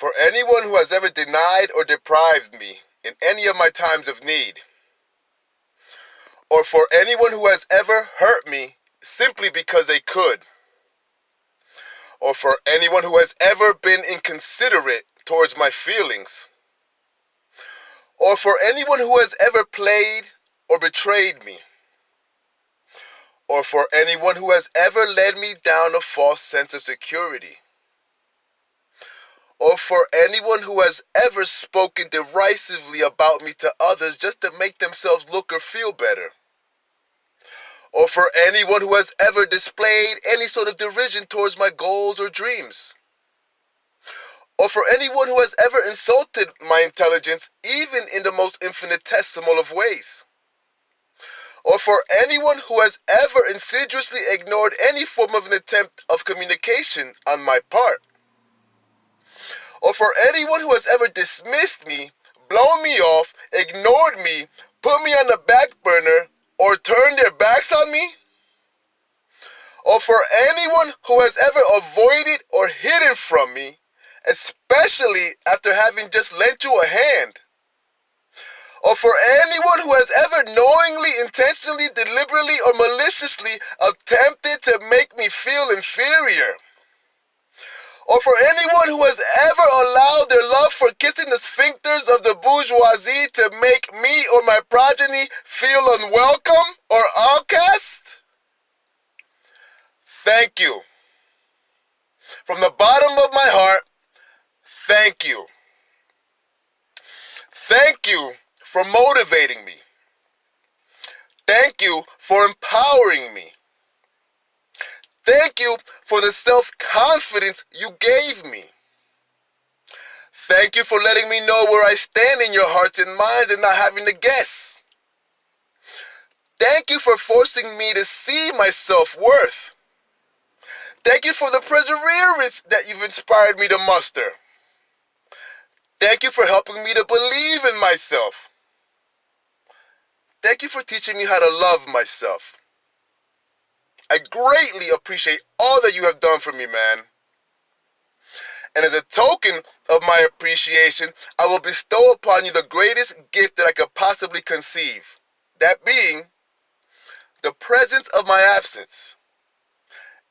For anyone who has ever denied or deprived me in any of my times of need, or for anyone who has ever hurt me simply because they could, or for anyone who has ever been inconsiderate towards my feelings, or for anyone who has ever played or betrayed me, or for anyone who has ever led me down a false sense of security, or for anyone who has ever spoken derisively about me to others just to make themselves look or feel better, or for anyone who has ever displayed any sort of derision towards my goals or dreams, or for anyone who has ever insulted my intelligence even in the most infinitesimal of ways, or for anyone who has ever insidiously ignored any form of an attempt of communication on my part, or for anyone who has ever dismissed me, blown me off, ignored me, put me on the back burner, or turned their backs on me, or for anyone who has ever avoided or hidden from me, especially after having just lent you a hand, or for anyone who has ever knowingly, intentionally, deliberately, or maliciously attempted to make me feel inferior, or for anyone who has ever allowed their love for kissing the sphincters of the bourgeoisie to make me or my progeny feel unwelcome or outcast. Thank you. From the bottom of my heart, thank you. Thank you for motivating me. Thank you for empowering me. Thank you for the self-confidence you gave me. Thank you for letting me know where I stand in your hearts and minds and not having to guess. Thank you for forcing me to see my self-worth. Thank you for the perseverance that you've inspired me to muster. Thank you for helping me to believe in myself. Thank you for teaching me how to love myself. I greatly appreciate all that you have done for me, man. And as a token of my appreciation, I will bestow upon you the greatest gift that I could possibly conceive. That being the presence of my absence.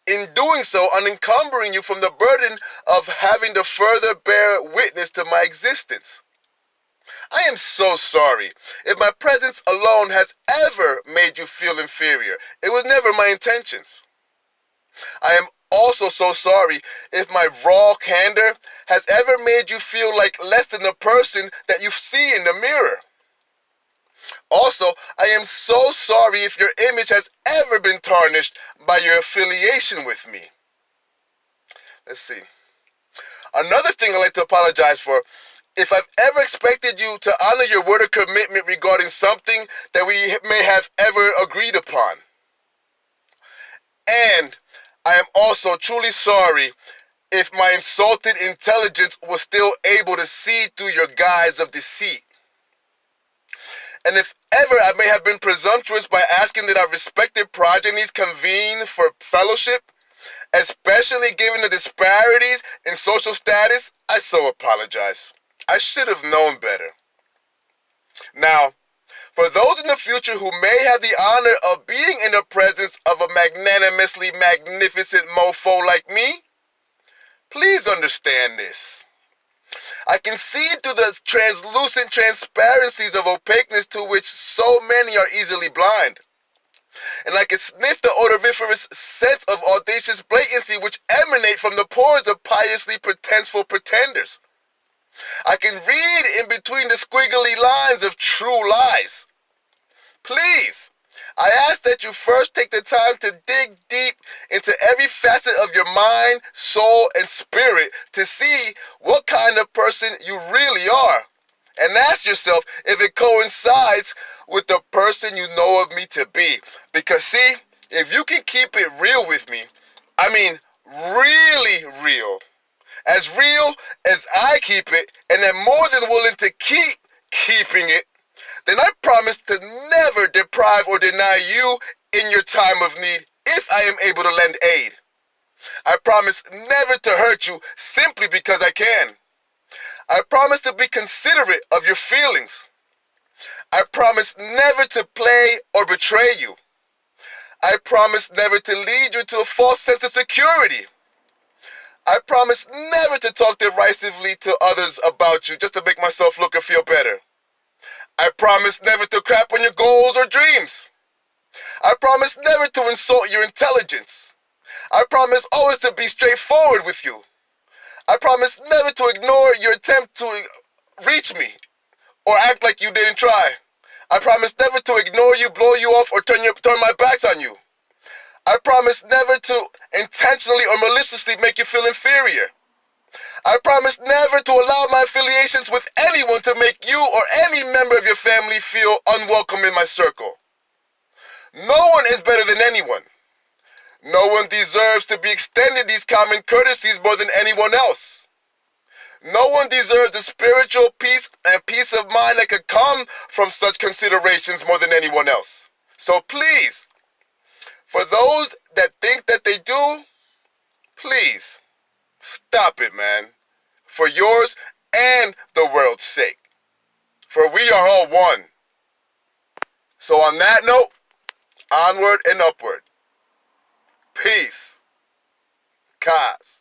In doing so, unencumbering you from the burden of having to further bear witness to my existence. I am so sorry if my presence alone has ever made you feel inferior. It was never my intentions. I am also so sorry if my raw candor has ever made you feel like less than the person that you see in the mirror. Also, I am so sorry if your image has ever been tarnished by your affiliation with me. Let's see. Another thing I'd like to apologize for. If I've ever expected you to honor your word of commitment regarding something that we may have ever agreed upon. And I am also truly sorry if my insulted intelligence was still able to see through your guise of deceit. And if ever I may have been presumptuous by asking that our respected progenies convene for fellowship, especially given the disparities in social status, I so apologize. I should have known better. Now, for those in the future who may have the honor of being in the presence of a magnanimously magnificent mofo like me, please understand this. I can see through the translucent transparencies of opaqueness to which so many are easily blind. And I can sniff the odoriferous scents of audacious blatancy which emanate from the pores of piously pretenseful pretenders. I can read in between the squiggly lines of true lies. Please, I ask that you first take the time to dig deep into every facet of your mind, soul, and spirit to see what kind of person you really are. And ask yourself if it coincides with the person you know of me to be. Because see, if you can keep it real with me, I mean really real as I keep it, and am more than willing to keep keeping it, then I promise to never deprive or deny you in your time of need if I am able to lend aid. I promise never to hurt you simply because I can. I promise to be considerate of your feelings. I promise never to play or betray you. I promise never to lead you to a false sense of security. I promise never to talk derisively to others about you just to make myself look or feel better. I promise never to crap on your goals or dreams. I promise never to insult your intelligence. I promise always to be straightforward with you. I promise never to ignore your attempt to reach me or act like you didn't try. I promise never to ignore you, blow you off, or turn my backs on you. I promise never to intentionally or maliciously make you feel inferior. I promise never to allow my affiliations with anyone to make you or any member of your family feel unwelcome in my circle. No one is better than anyone. No one deserves to be extended these common courtesies more than anyone else. No one deserves the spiritual peace and peace of mind that could come from such considerations more than anyone else. So please, for those that think that they do, please, stop it, man. For yours and the world's sake. For we are all one. So on that note, onward and upward. Peace. Kaz.